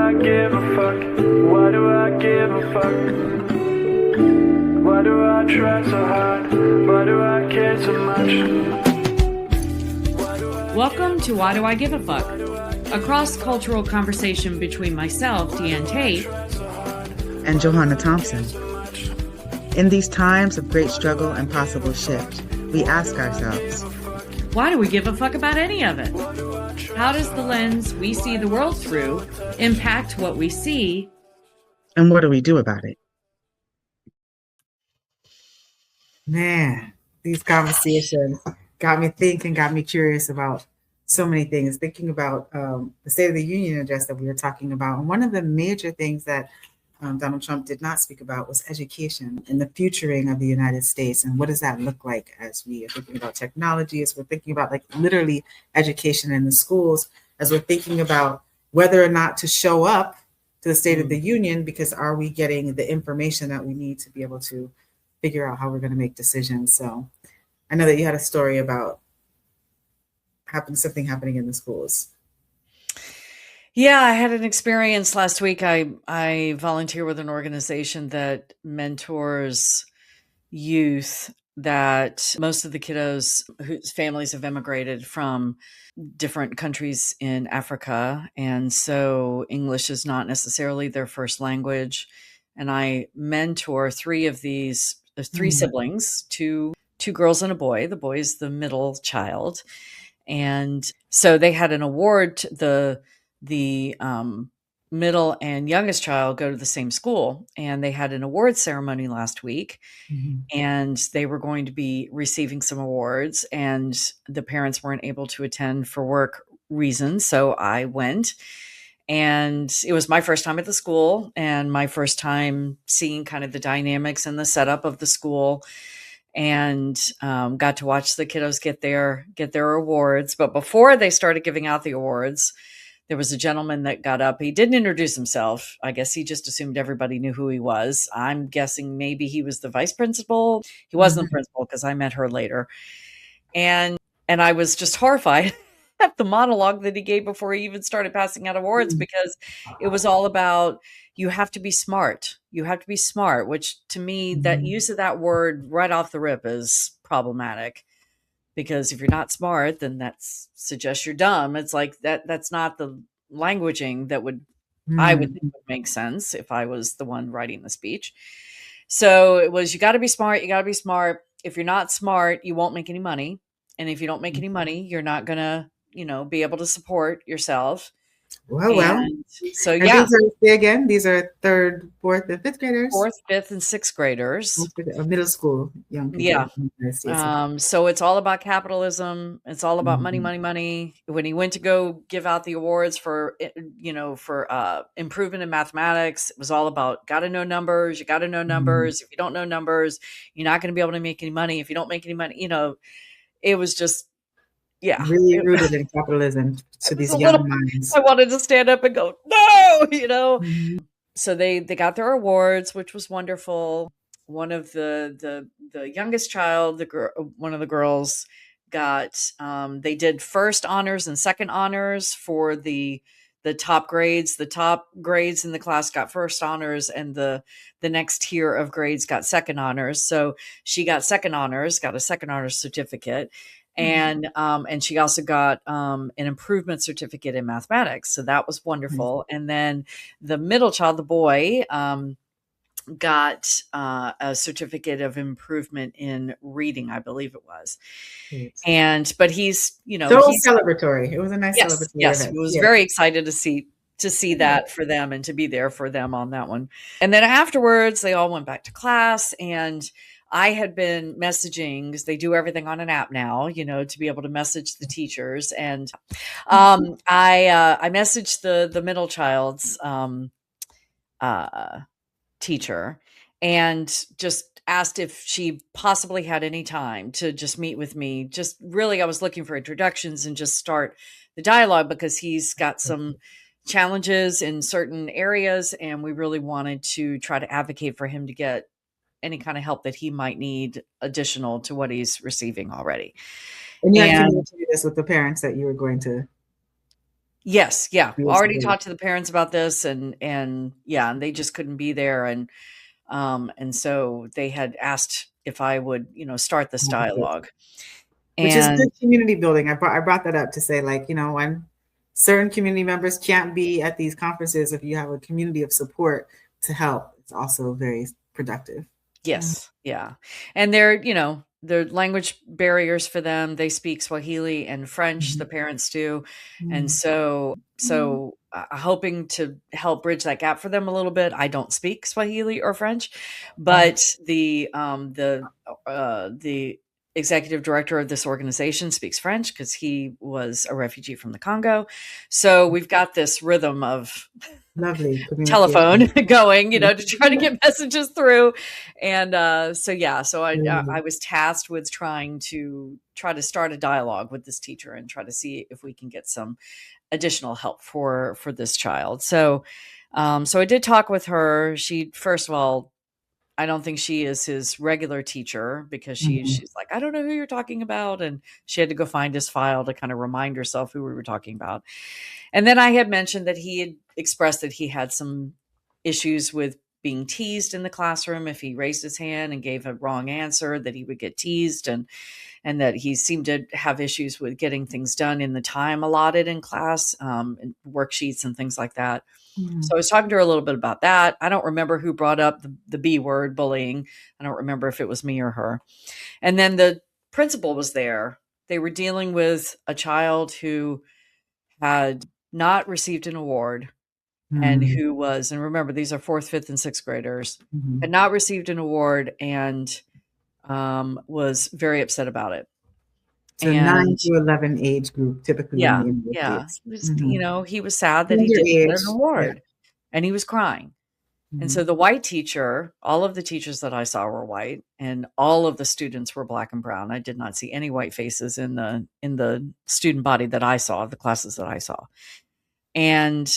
I give a fuck? Why do I give a fuck? Why do I try so hard? Why do I care so much? Welcome to Why Do I Give a Fuck? A cross-cultural conversation between myself, Deanne Tate, and Johanna Thompson. In these times of great struggle and possible shift, we ask ourselves, why do we give a fuck about any of it? How does the lens we see the world through impact what we see? And what do we do about it? Man, these conversations got me thinking, got me curious about so many things, thinking about the State of the Union address that we were talking about. And one of the major things that Donald Trump did not speak about was education and the futuring of the United States. And what does that look like as we are thinking about technology, as we're thinking about like literally education in the schools, as we're thinking about whether or not to show up to the State of the Union, because are we getting the information that we need to be able to figure out how we're going to make decisions. So I know that you had a story about something happening in the schools. Yeah, I had an experience last week. I volunteer with an organization that mentors youth, that most of the kiddos whose families have immigrated from different countries in Africa. And so English is not necessarily their first language. And I mentor three of these, there's three siblings, two girls and a boy. The boy is the middle child. And so they had an award. The middle and youngest child go to the same school, and they had an award ceremony last week, and they were going to be receiving some awards, and the parents weren't able to attend for work reasons. So I went, and it was my first time at the school and my first time seeing kind of the dynamics and the setup of the school, and got to watch the kiddos get their awards. But before they started giving out the awards, there was a gentleman that got up. He didn't introduce himself. I guess he just assumed everybody knew who he was. I'm guessing maybe he was the vice principal. He wasn't the principal because I met her later. And I was just horrified at the monologue that he gave before he even started passing out awards, because it was all about, you have to be smart. You have to be smart, which to me, that use of that word right off the rip is problematic. Because if you're not smart, then that suggests you're dumb. It's like that's not the languaging that I would think would make sense if I was the one writing the speech. So it was, you got to be smart. You got to be smart. If you're not smart, you won't make any money. And if you don't make any money, you're not going to, be able to support yourself. Well. So and yeah. These are third, fourth, and fifth graders. Fourth, fifth, and sixth graders. Middle school young people. Yeah. So it's all about capitalism. It's all about money, money, money. When he went to go give out the awards for improvement in mathematics, it was all about, got to know numbers. You got to know numbers. If you don't know numbers, you're not going to be able to make any money. If you don't make any money, it was just, yeah, really rooted in capitalism to these young minds. I wanted to stand up and go, no, So they got their awards, which was wonderful. One of the youngest child, one of the girls got, they did first honors and second honors for the top grades. The top grades in the class got first honors, and the next tier of grades got second honors. So she got second honors, got a second honors certificate. And she also got an improvement certificate in mathematics. So that was wonderful. And then the middle child, the boy, got a certificate of improvement in reading, I believe it was. But he's, he's celebratory. It was a nice celebratory Yes, event. He was very excited to see that for them and to be there for them on that one. And then afterwards, they all went back to class, and I had been messaging, because they do everything on an app now, to be able to message the teachers. And I messaged the middle child's teacher, and just asked if she possibly had any time to just meet with me. Just really, I was looking for introductions and just start the dialogue, because he's got some challenges in certain areas, and we really wanted to try to advocate for him to get any kind of help that he might need additional to what he's receiving already. And you had communicated this with the parents that you were going to Yes, yeah. Years Already ago. talked to the parents about this, and yeah, and they just couldn't be there, and so they had asked if I would, start this dialogue. Which is good And community building. I brought that up to say, like, when certain community members can't be at these conferences, if you have a community of support to help, it's also very productive. yes, yeah. And there are language barriers for them. They speak Swahili and French, the parents do. And Mm. so hoping to help bridge that gap for them a little bit. I don't speak Swahili or French, Mm. but the executive director of this organization speaks French because he was a refugee from the Congo. So we've got this rhythm of Lovely telephone communication. going, to try to get messages through. And so I Mm. was tasked with trying to start a dialogue with this teacher and try to see if we can get some additional help for this child. So I did talk with her. She, first of all, I don't think she is his regular teacher because Mhm. she's like, I don't know who you're talking about. And she had to go find his file to kind of remind herself who we were talking about. And then I had mentioned that he had expressed that he had some issues with being teased in the classroom. If he raised his hand and gave a wrong answer, that he would get teased, and that he seemed to have issues with getting things done in the time allotted in class, and worksheets and things like that. So I Mhm. was talking to her a little bit about that. I don't remember who brought up the B word, bullying. I don't remember if it was me or her. And then the principal was there. They were dealing with a child who had not received an award, and Mhm. and remember, these are fourth, fifth, and sixth graders, had Mhm. not received an award, and was very upset about it. So And 9 through 11 age group, typically in the yeah, United yeah, States. he was, Mhm. he was sad that he Your didn't get age, an yeah. award, and he was crying. And so Mhm. the white teacher, all of the teachers that I saw were white, and all of the students were black and brown. I did not see any white faces in the student body that I saw, the classes that I saw. And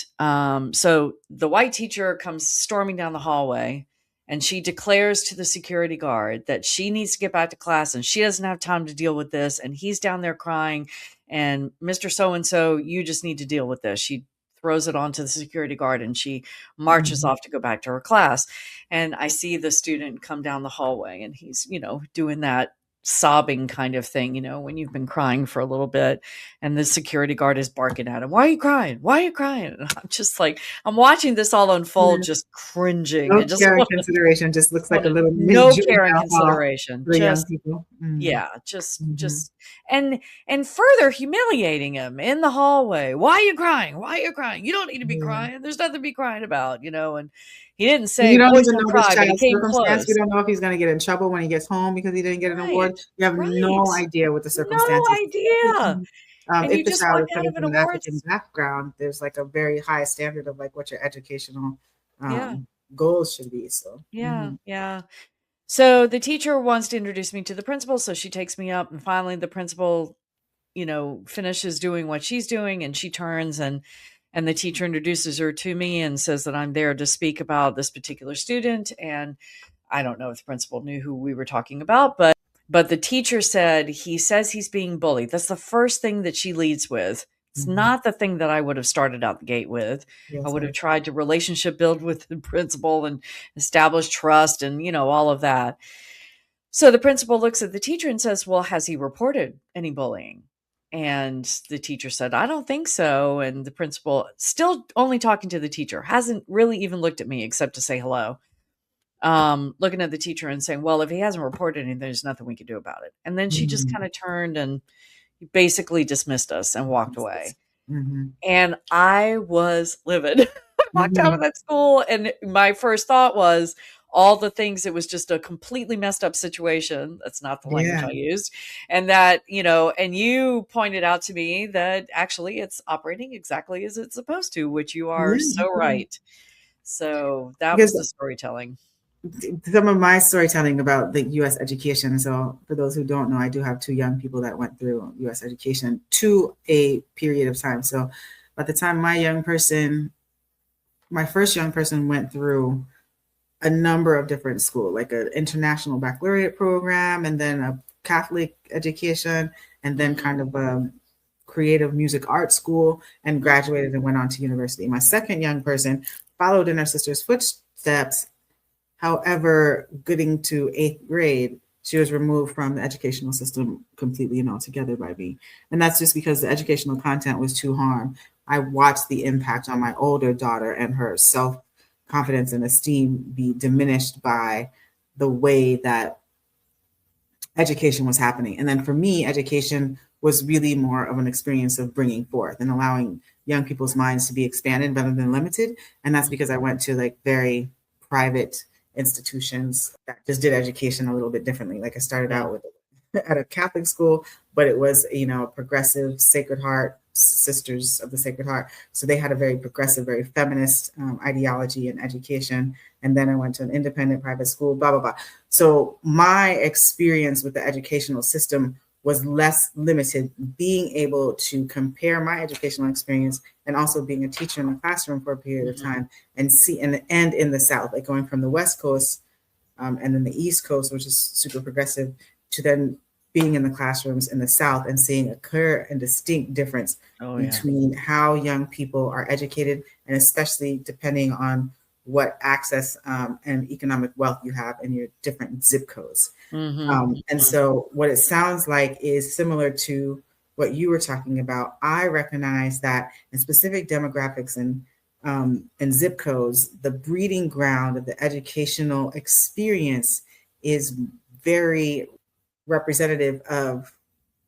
so the white teacher comes storming down the hallway, and she declares to the security guard that she needs to get back to class and she doesn't have time to deal with this. And he's down there crying. And Mr. So and so, you just need to deal with this. She throws it onto the security guard and she marches Mhm. off to go back to her class. And I see the student come down the hallway, and he's, doing that sobbing kind of thing, when you've been crying for a little bit, and the security guard is barking at him, "Why are you crying? Why are you crying?" And I'm just like, I'm watching this all unfold, Yeah. just cringing. No I just care and consideration, just looks like a wanted little mini no care and juvenile hall consideration. for the young Just people. Mm. yeah, just Mhm. just and further humiliating him in the hallway. "Why are you crying? Why are you crying? You don't need to be Yeah. crying. There's nothing to be crying about," and he didn't And say, you don't "Boys even don't know this cry," but he child's came circumstance. You close. don't know if he's gonna get in trouble when he gets home because he didn't get an Right, award. You have right. no idea what the No circumstances. idea. And If you the just child walk is out coming of an from an African awards. background, there's like a very high standard of like what your educational Yeah, goals should be. So, yeah, yeah. So the teacher wants to introduce me to the principal, so she takes me up, and finally the principal, finishes doing what she's doing, and she turns, and the teacher introduces her to me and says that I'm there to speak about this particular student. And I don't know if the principal knew who we were talking about, but the teacher said, he says he's being bullied. That's the first thing that she leads with. It's mhm. not the thing that I would have started out the gate with. I Yes, would have sir. tried to relationship build with the principal and establish trust and, all of that. So the principal looks at the teacher and says, "Well, has he reported any bullying?" And the teacher said, "I don't think so." And the principal, still only talking to the teacher, hasn't really even looked at me except to say hello. Looking at the teacher and saying, "Well, if he hasn't reported anything, there's nothing we can do about it." And then she just Mhm. kind of turned and basically dismissed us and walked away. Mhm. And I was livid. I walked out of Mhm. that school, and my first thought was all the things. It was just a completely messed up situation. That's not the language Yeah. I used. And that, and you pointed out to me that actually it's operating exactly as it's supposed to, which you are Yeah. so right. So that was Because the storytelling. some of my storytelling about the U.S. education. So, for those who don't know, I do have two young people that went through U.S. education to a period of time. So, by the time my first young person went through a number of different schools, like an international baccalaureate program, and then a Catholic education, and then kind Mhm. of creative music art school and graduated and went on to university. My second young person followed in her sister's footsteps. However, getting to 8th grade, she was removed from the educational system completely and altogether by me. And that's just because the educational content was too harm. I watched the impact on my older daughter and her self-confidence and esteem be diminished by the way that education was happening. And then for me, education was really more of an experience of bringing forth and allowing young people's minds to be expanded rather than limited. And that's because I went to like very private institutions that just did education a little bit differently. Like I started out with at a Catholic school, but it was, progressive Sacred Heart, Sisters of the Sacred Heart. So they had a very progressive, very feminist ideology in education. And then I went to an independent private school, blah, blah, blah. So my experience with the educational system was less limited, being able to compare my educational experience and also being a teacher in the classroom for a period of time and see, and in the South, like going from the West Coast and then the East Coast, which is super progressive, to then being in the classrooms in the South and seeing a clear and distinct difference between how young people are educated, and especially depending on what access and economic wealth you have in your different zip codes. And so what it sounds like is similar to what you were talking about. I recognize that in specific demographics and zip codes, the breeding ground of the educational experience is very representative of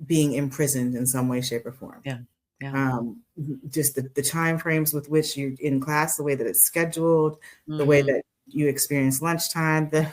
being imprisoned in some way, shape, or form. Just the time frames with which you're in class, the way that it's scheduled, the way that you experience lunchtime, the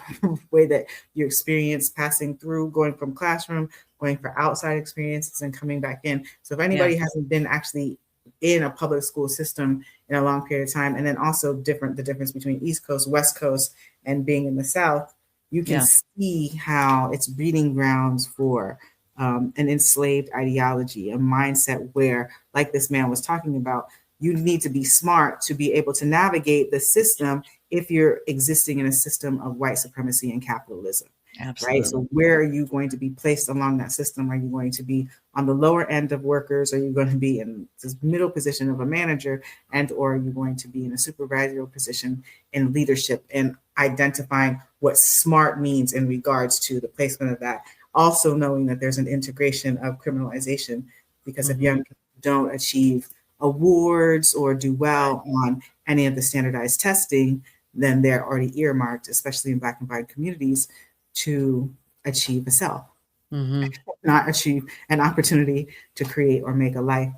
way that you experience passing through, going from classroom, going for outside experiences and coming back in. So if anybody hasn't been actually in a public school system in a long period of time, and then also the difference between East Coast, West Coast, and being in the South, you can see how it's breeding grounds for an enslaved ideology, a mindset where, like this man was talking about, you need to be smart to be able to navigate the system if you're existing in a system of white supremacy and capitalism. Absolutely. Right? So where are you going to be placed along that system? Are you going to be on the lower end of workers? Are you going to be in this middle position of a manager? And or are you going to be in a supervisory position in leadership, and identifying what smart means in regards to the placement of that? Also knowing that there's an integration of criminalization, because if young people don't achieve awards or do well on any of the standardized testing, then they're already earmarked, especially in Black and Brown communities, to achieve a self, not achieve an opportunity to create or make a life.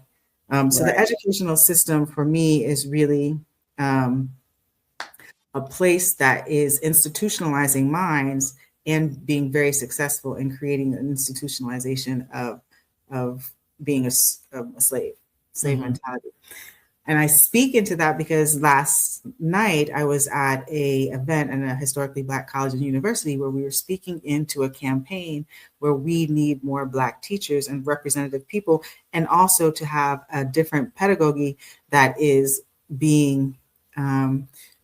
So the educational system for me is really a place that is institutionalizing minds and being very successful in creating an institutionalization of being a slave mentality. And I speak into that because last night I was at a event in a historically Black college and university where we were speaking into a campaign where we need more Black teachers and representative people, and also to have a different pedagogy that is being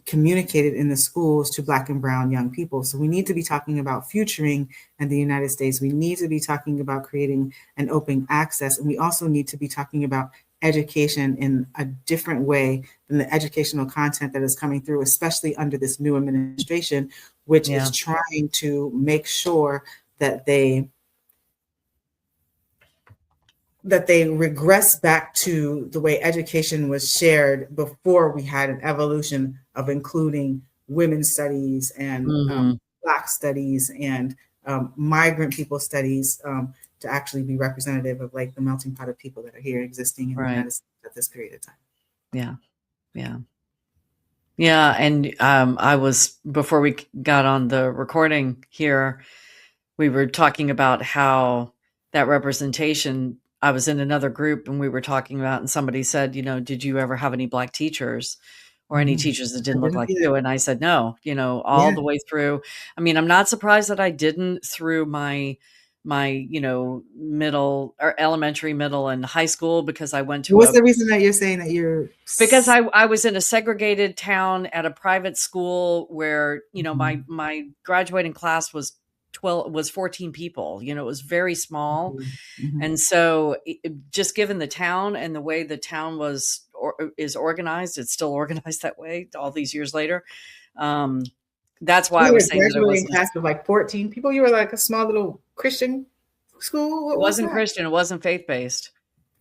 communicated in the schools to Black and Brown young people. So we need to be talking about futuring in the United States. We need to be talking about creating an open access. And we also need to be talking about education in a different way than the educational content that is coming through, especially under this new administration, which is trying to make sure that they regress back to the way education was shared before we had an evolution of including women's studies and Black studies and migrant people studies to actually be representative of like the melting pot of people that are here existing in the United States at this period of time. Yeah. And I was, before we got on the recording here, we were talking about how that representation, I was in another group and we were talking about, and somebody said, did you ever have any Black teachers or any teachers that didn't look like you? And I said, no, all the way through. I mean, I'm not surprised that I didn't through my middle or elementary, middle and high school, because I went to What's the reason that you're saying that you're... Because I was in a segregated town at a private school where, my graduating class was 14 people. You know, it was very small. Mhm. And so just given the town and the way the town is organized, it's still organized that way all these years later. That's why You I had was a saying that it graduating wasn't class of like 14 people. You were like a small little Christian school. What was that? Christian. It wasn't faith-based.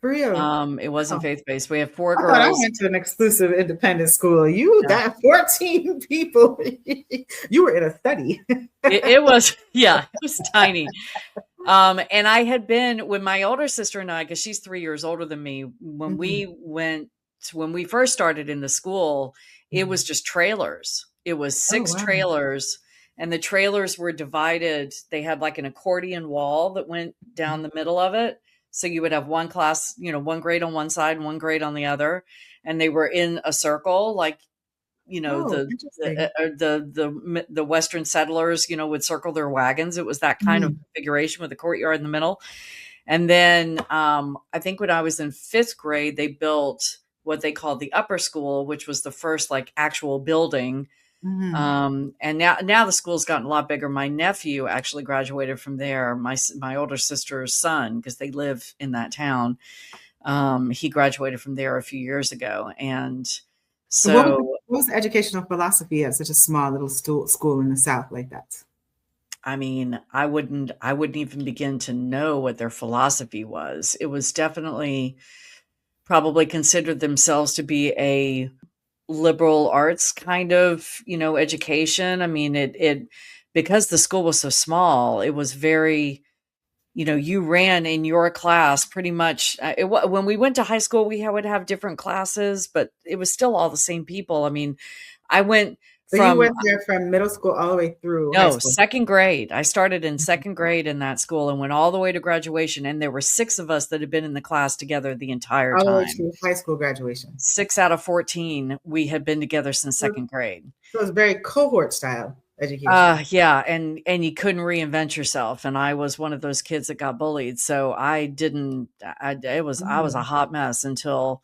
For real? It wasn't Oh, faith-based. We have 4 I thought I girls. went to an exclusive independent school. You No. got 14 people. You were in a study. It was, yeah, it was tiny. And I had been when my older sister and I, because she's 3 years older than me, when we first started in the school, it was just trailers. It was Oh, 6 wow. trailers, and the trailers were divided. They had like an accordion wall that went down the middle of it. So you would have one class, one grade on one side and one grade on the other, and they were in a circle, like Oh, interesting. the Western settlers, would circle their wagons. It was that kind of configuration with the courtyard in the middle. And then I think when I was in 5th grade, they built what they called the upper school, which was the first like actual building. And now the school's gotten a lot bigger. My nephew actually graduated from there. My older sister's son, because they live in that town. He graduated from there a few years ago. And So what was the educational philosophy at such a small little school in the South like that? I mean, I wouldn't even begin to know what their philosophy was. It was definitely probably considered themselves to be a liberal arts kind of, education. I mean, it because the school was so small, it was very, you ran in your class pretty much. When we went to high school, we would have different classes, but it was still all the same people. I mean, I went So you from went there from middle school all the way through high no, school. 2nd grade. I started in 2nd grade in that school and went all the way to graduation. And there were 6 of us that had been in the class together the entire All the way time. to high school graduation. 6 out of 14, we had been together since 2nd grade. So it was very cohort style education. Yeah, and you couldn't reinvent yourself. And I was one of those kids that got bullied. So I didn't. I was a hot mess until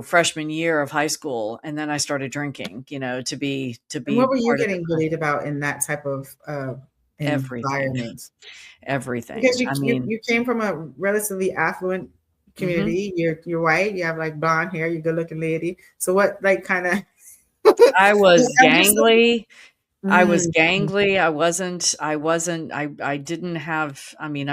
freshman year of high school, and then I started drinking. To be. And what were you part of getting bullied about in that type of everything. environment? Everything. Because I mean, you came from a relatively affluent community. You're white. You have like blonde hair. You're a good looking lady. So what like kind of? I was gangly. I was Mm. gangly. I didn't have, I mean,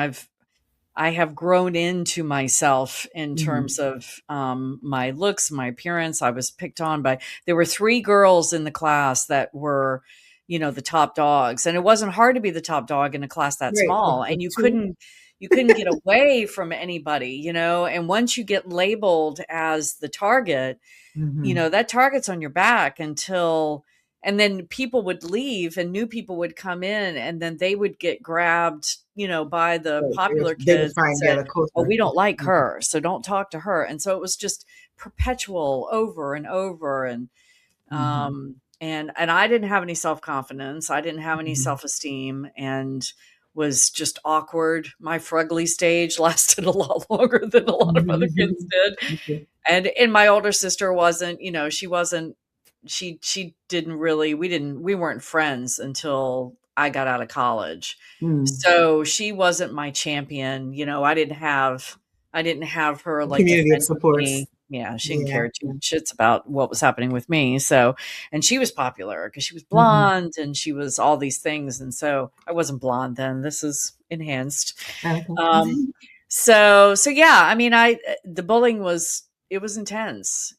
I have grown into myself in terms of my looks, my appearance. I was picked on there were 3 girls in the class that were, the top dogs. And it wasn't hard to be the top dog in a class that Right. small. The And you two- couldn't get away from anybody, and once you get labeled as the target, that target's on your back and then people would leave and new people would come in and then they would get grabbed, by the Right. popular They would kids find and said, the culture. "Oh, we don't like her, so don't talk to her." And so it was just perpetual over and over. And I didn't have any self-confidence. I didn't have any self-esteem and was just awkward. My frugly stage lasted a lot longer than a lot of other kids did. And my older sister wasn't, she didn't really, we weren't friends until I got out of college. So she wasn't my champion. I didn't have her like Community of defending supports. me. Yeah, she didn't Yeah, care 2 shits about what was happening with me. So, and she was popular because she was Mm-hmm. blonde and she was all these things. And so I wasn't blonde then. This is enhanced. Okay. So yeah, I mean, the bullying was intense,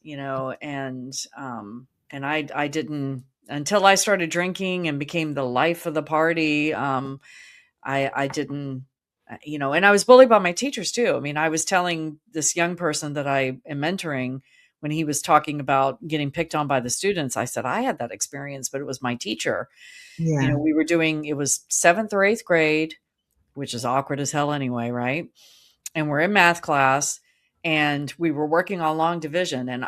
and I didn't until I started drinking and became the life of the party. I didn't, and I was bullied by my teachers too. I mean, I was telling this young person that I am mentoring when he was talking about getting picked on by the students. I said, I had that experience, but it was my teacher. Yeah. It was 7th or 8th grade, which is awkward as hell anyway. Right. And we're in math class and we were working on long division and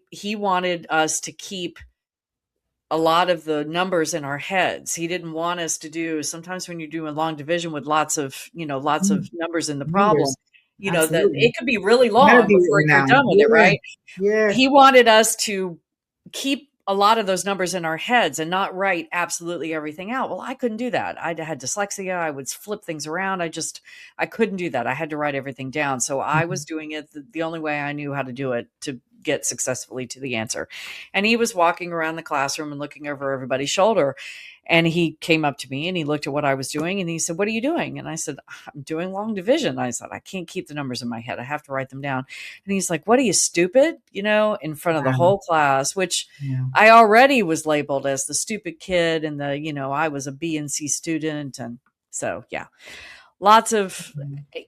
he wanted us to keep a lot of the numbers in our heads. He didn't want us to do, sometimes when you're doing long division with lots of numbers in the problem, that Absolutely. it could be really long Gotta be before you're now. done with it. Right. Yeah. He wanted us to keep a lot of those numbers in our heads and not write absolutely everything out. Well, I couldn't do that. I had dyslexia. I would flip things around. I couldn't do that. I had to write everything down. So I was doing it the only way I knew how to do it to get successfully to the answer. And he was walking around the classroom and looking over everybody's shoulder. And he came up to me and he looked at what I was doing and he said, "What are you doing?" And I said, "I'm doing long division." I said, "I can't keep the numbers in my head. I have to write them down." And he's like, "What are you, stupid?" In front of the whole class, which I already was labeled as the stupid kid and I was a B and C student. And so, yeah,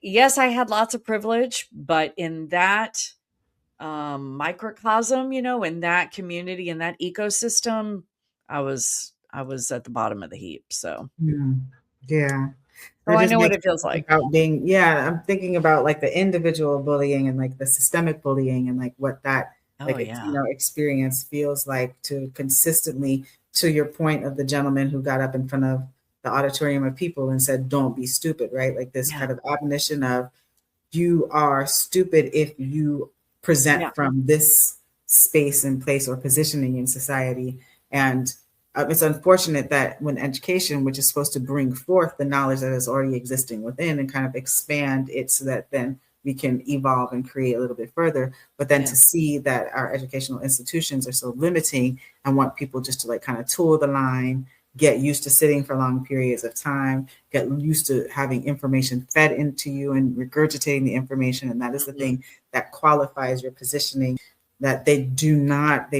yes, I had lots of privilege, but in that microcosm, in that community, in that ecosystem, I was at the bottom of the heap. So Yeah. oh, I know what it feels like. About I'm thinking about like the individual bullying and like the systemic bullying and like what that experience feels like to consistently, to your point of the gentleman who got up in front of the auditorium of people and said, "Don't be stupid," right? Like this kind of admonition of, you are stupid if you present from this space and place or positioning in society. And it's unfortunate that when education, which is supposed to bring forth the knowledge that is already existing within and kind of expand it so that then we can evolve and create a little bit further, but then to see that our educational institutions are so limiting and want people just to like kind of tool the line, get used to sitting for long periods of time, get used to having information fed into you and regurgitating the information. And that is the thing that qualifies your positioning, that they do not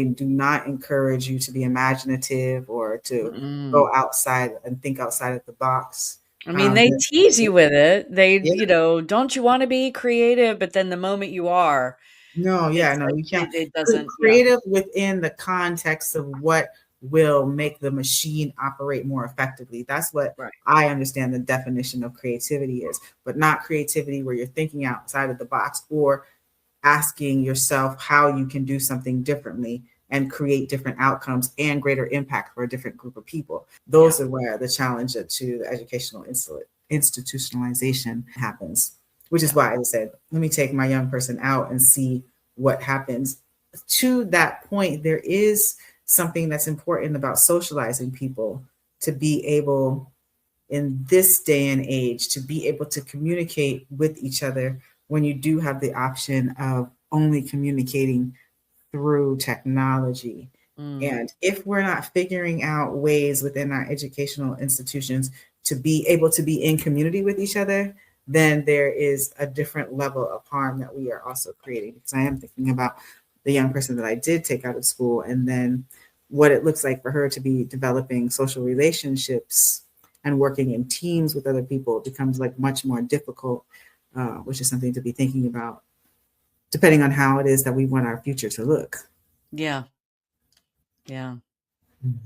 encourage you to be imaginative or to go outside and think outside of the box. I mean, they tease you with it. They, don't you want to be creative? But then the moment you are, you can't. It doesn't. Creative within the context of what will make the machine operate more effectively. That's what I understand the definition of creativity is, but not creativity where you're thinking outside of the box or asking yourself how you can do something differently and create different outcomes and greater impact for a different group of people. Those are where the challenge to educational institutionalization happens, which is why I said, let me take my young person out and see what happens. To that point, there is something that's important about socializing people to be able, in this day and age, to be able to communicate with each other when you do have the option of only communicating through technology. And if we're not figuring out ways within our educational institutions to be able to be in community with each other, then there is a different level of harm that we are also creating. Because I am thinking about the young person that I did take out of school, and then what it looks like for her to be developing social relationships and working in teams with other people becomes like much more difficult, which is something to be thinking about, depending on how it is that we want our future to look. Yeah.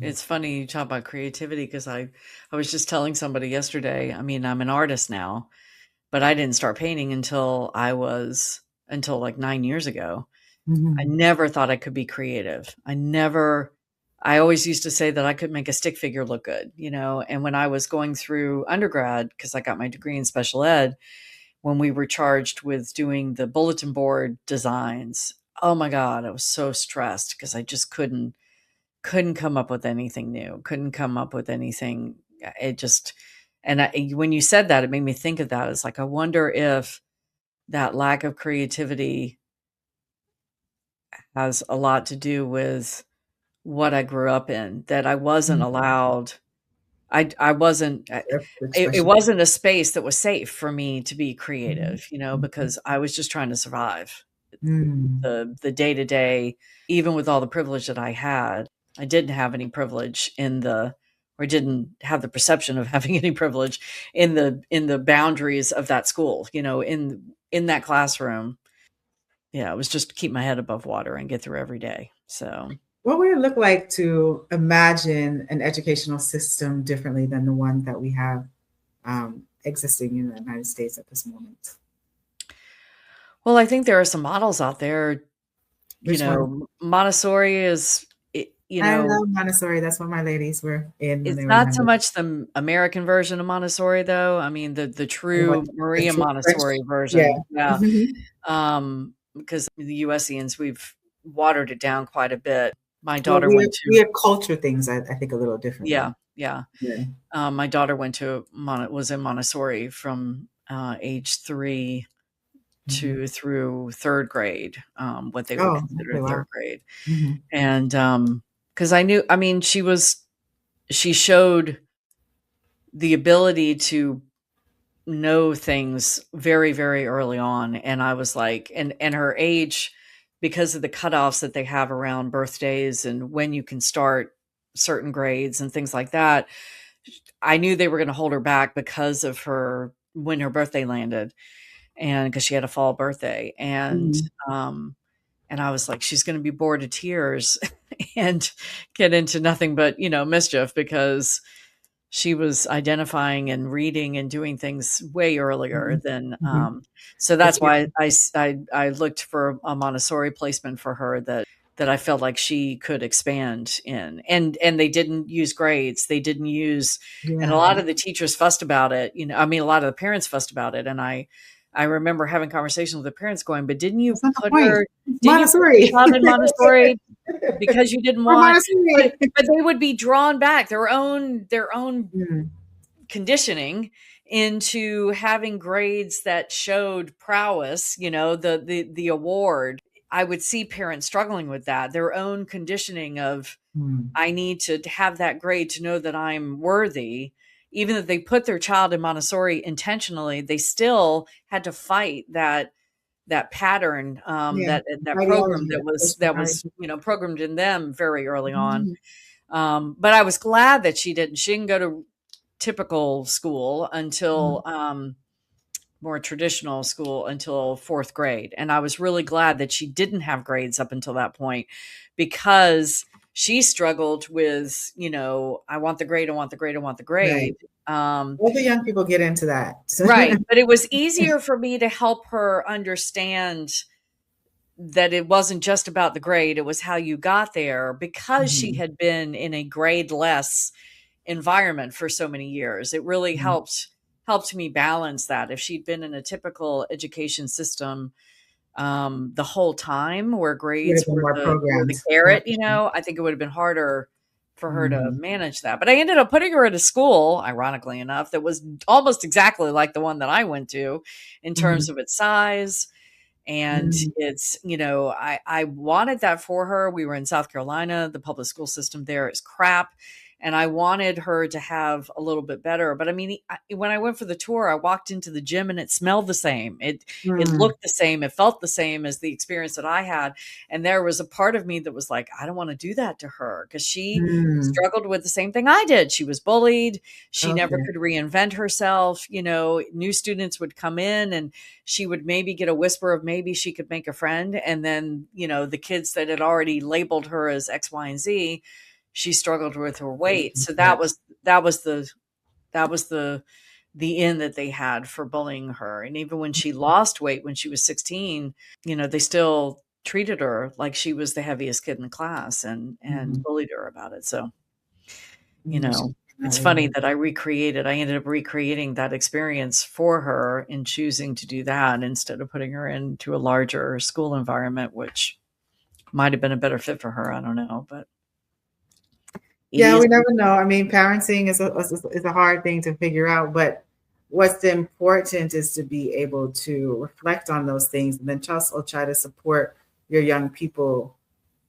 It's funny you talk about creativity, because I was just telling somebody yesterday, I mean, I'm an artist now, but I didn't start painting until like 9 years ago. I never thought I could be creative. I always used to say that I could make a stick figure look good, and when I was going through undergrad, because I got my degree in special ed, when we were charged with doing the bulletin board designs, oh my God, I was so stressed because I just couldn't come up with anything new, couldn't come up with anything. When you said that, it made me think of that. It's like, I wonder if that lack of creativity has a lot to do with what I grew up in, that I wasn't allowed. I wasn't, it wasn't a space that was safe for me to be creative, because I was just trying to survive the day to day. Even with all the privilege that I had, I didn't have any privilege or didn't have the perception of having any privilege in the boundaries of that school, in that classroom. Yeah, it was just to keep my head above water and get through every day. So what would it look like to imagine an educational system differently than the one that we have existing in the United States at this moment? Well, I think there are some models out there. One? Montessori is, I love Montessori. That's what my ladies were in. It's not so much the American version of Montessori, though. I mean, the true Maria Montessori version. Yeah. Because the USians, we've watered it down quite a bit. My Well, daughter went we to, are culture things, I think, a little differently. yeah. Yeah. My daughter went to was in Montessori from age 3 Mhm. to through third grade, what they would Oh, consider okay, wow. third grade. Mhm. And because I mean, she showed the ability to know things very, very early on. And I was like, and her age, because of the cutoffs that they have around birthdays and when you can start certain grades and things like that, I knew they were going to hold her back because of her when her birthday landed, and because she had a fall birthday. Mhm. And I was like, she's going to be bored to tears and get into nothing but, mischief, because she was identifying and reading and doing things way earlier Mhm. than, Mhm. so It's that's why I looked for a Montessori placement for her that I felt like she could expand in. And they didn't use grades. They didn't use, and a yeah. lot of the teachers fussed about it. I mean, a lot of the parents fussed about it. And I remember having conversations with the parents going, but That's not the point. It's didn't you put your Montessori. child in Montessori because you didn't Or want, Montessori. but they would be drawn back their own Mm, conditioning into having grades that showed prowess, the award. I would see parents struggling with that, their own conditioning of, mm. I need to have that grade to know that I'm worthy. Even if they put their child in Montessori intentionally, they still had to fight that pattern, Yeah. that program Ideology, that was educational ideology. programmed in them very early on. Mhm. But I was glad that she didn't go to typical school Mhm. until, more traditional school, until fourth grade. And I was really glad that she didn't have grades up until that point, because she struggled with, I want the grade, I want the grade, I want the Right. grade. Um, All the young people get into that. right. But it was easier for me to help her understand that it wasn't just about the grade, it was how you got there, because she Mhm. had been in a grade less environment for so many years. It really Mhm. helped me balance that. If she'd been in a typical education system, the whole time, where Would have grades been were more the programs. Yeah, carrot, for sure. I think it would have been harder for her to Mhm. manage that. But I ended up putting her at a school, ironically enough, that was almost exactly like the one that I went to in Mhm. terms of its size. And Mhm. it's, I wanted that for her. We were in South Carolina. The public school system there is crap. And I wanted her to have a little bit better. But I mean, when I went for the tour, I walked into the gym and it smelled the same. It Mm. looked the same. It felt the same as the experience that I had. And there was a part of me that was like, I don't want to do that to her, because she Mm. struggled with the same thing I did. She was bullied. She never Okay. could reinvent herself. New students would come in and she would maybe get a whisper of maybe she could make a friend. And then, the kids that had already labeled her as X, Y, and Z, she struggled with her weight. So that Right. was that was the that was the end that they had for bullying her. And even when she lost weight when she was 16, they still treated her like she was the heaviest kid in the class, and Mhm. bullied her about it. So, you Mm. know, it's Definitely, funny yeah. that I ended up recreating that experience for her in choosing to do that instead of putting her into a larger school environment, which might have been a better fit for her. I don't know, but Yeah, easy. we never know. I mean, parenting is a hard thing to figure out, but what's important is to be able to reflect on those things and then just also try to support your young people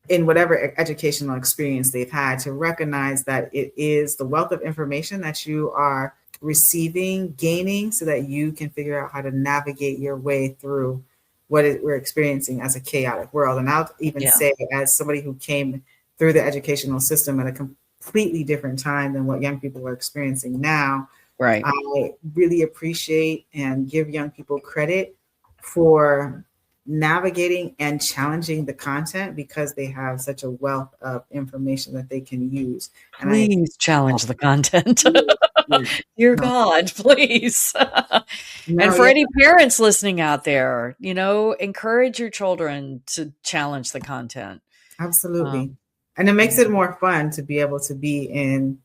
in whatever educational experience they've had, to recognize that it is the wealth of information that you are receiving, gaining, so that you can figure out how to navigate your way through we're experiencing as a chaotic world. And I'll even Yeah, say, as somebody who came through the educational system at a completely different time than what young people are experiencing now, right. I really appreciate and give young people credit for navigating and challenging the content, because they have such a wealth of information that they can use. And I Please challenge the content. really, really, Dear no, God, please. And no, for yeah, any parents listening out there, encourage your children to challenge the content. absolutely. Um, And it you makes know, it more fun to be able to be in,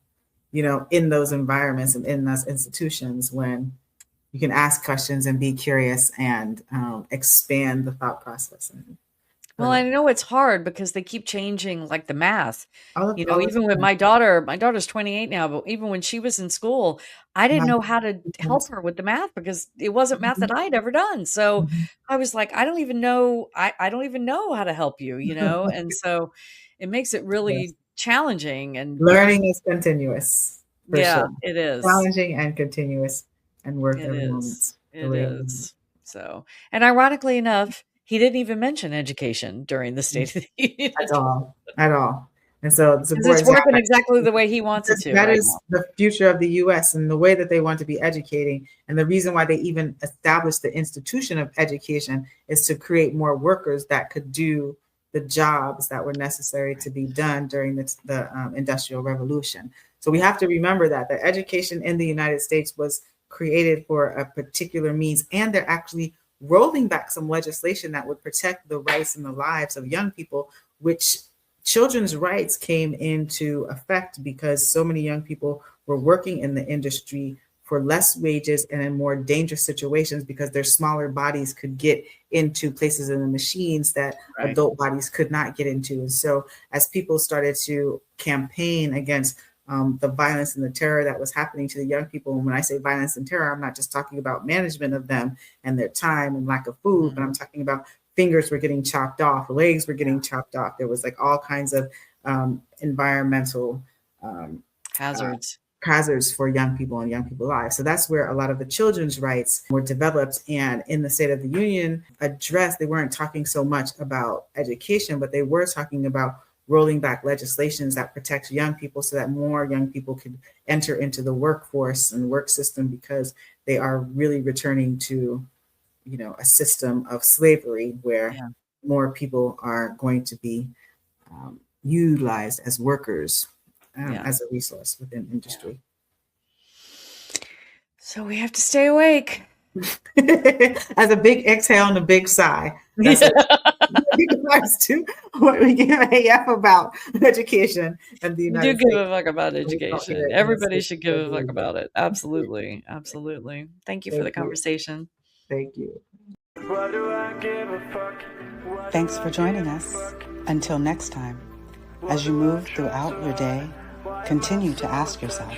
in those environments and in those institutions, when you can ask questions and be curious and expand the thought process. And Well, I know it's hard because they keep changing like the math. All You of, know, all the even with time. my daughter's 28 now, but even when she was in school, I didn't My know how to help her with the math because it wasn't math that I had ever done. So Mhm. I was like, I don't even know, I don't even know how to help you, you know? And so it makes it Yes. really challenging and Learning is continuous, for yeah, sure. it is. Challenging and continuous and worth It every is. moment, It every moment. is. So, and ironically enough, he didn't even mention education during the State of the Union At all, at all. And so it's because it's important to have working that exactly the way he wants it because to that right is now. the future of the US and the way that they want to be educating. And the reason why they even established the institution of education is to create more workers that could do the jobs that were necessary to be done during the Industrial Revolution. So we have to remember that the education in the United States was created for a particular means, and they're actually rolling back some legislation that would protect the rights and the lives of young people, which children's rights came into effect because so many young people were working in the industry for less wages and in more dangerous situations because their smaller bodies could get into places in the machines that Right. adult bodies could not get into. And so as people started to campaign against the violence and the terror that was happening to the young people, and when I say violence and terror, I'm not just talking about management of them and their time and lack of food, but I'm talking about fingers were getting chopped off, legs were getting chopped off. There was like all kinds of environmental um, Hazards. hazards for young people and young people's lives. So that's where a lot of the children's rights were developed. And in the State of the Union address, they weren't talking so much about education, but they were talking about rolling back legislations that protects young people so that more young people could enter into the workforce and work system because they are really returning to a system of slavery where Yeah. more people are going to be utilized as workers, Yeah. as a resource within industry. So we have to stay awake. As a big exhale and a big sigh. That's Yeah. what we give AF about education in the We do United give States. a fuck about We don't hear education. it in the Everybody State should of give a the fuck Union. about it. Absolutely. Absolutely. Thank you for the Thank you. conversation. Thank you. Why do I give a fuck? Why Thanks do for I joining give a us. fuck? Until next time, as you move throughout your day, continue to ask yourself,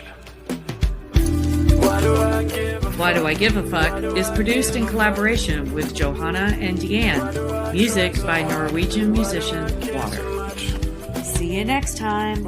Why do I give a Why Do I Give a Fuck is produced in collaboration with Johanna and Deanne. Music by Norwegian musician Water. See you next time.